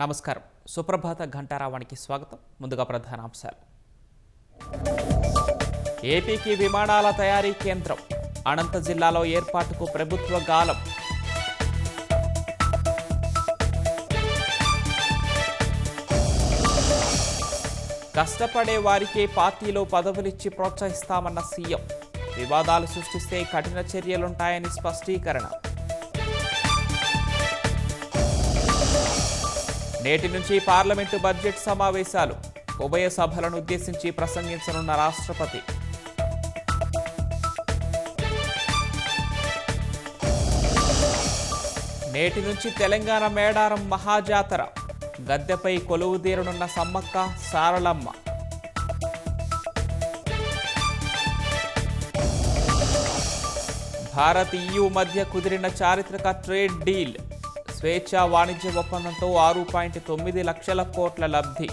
నమస్కారం. సుప్రభాత ఘంటారావానికి స్వాగతం. ముందుగా ప్రధానాంశాలు. ఏపీకి విమానాల తయారీ కేంద్రం, అనంత జిల్లాలో ఏర్పాటుకు ప్రభుత్వ గాలం. కష్టపడే వారికే పార్టీలో పదవులిచ్చి ప్రోత్సహిస్తామన్న సీఎం. వివాదాలు సృష్టిస్తే కఠిన చర్యలుంటాయని స్పష్టీకరణ. నేటి నుంచి పార్లమెంటు బడ్జెట్ సమావేశాలు. ఉభయ సభలను ఉద్దేశించి ప్రసంగించనున్న రాష్ట్రపతి. నేటి నుంచి తెలంగాణ మేడారం మహాజాతర. గద్దెపై కొలువుదీరనున్న సమ్మక్క సారలమ్మ. భారత్ EU మధ్య కుదిరిన చారిత్రక ట్రేడ్ డీల్. స్వేచ్ఛా వాణిజ్య ఒప్పందంతో 6.9 లక్షల కోట్ల లబ్ధి.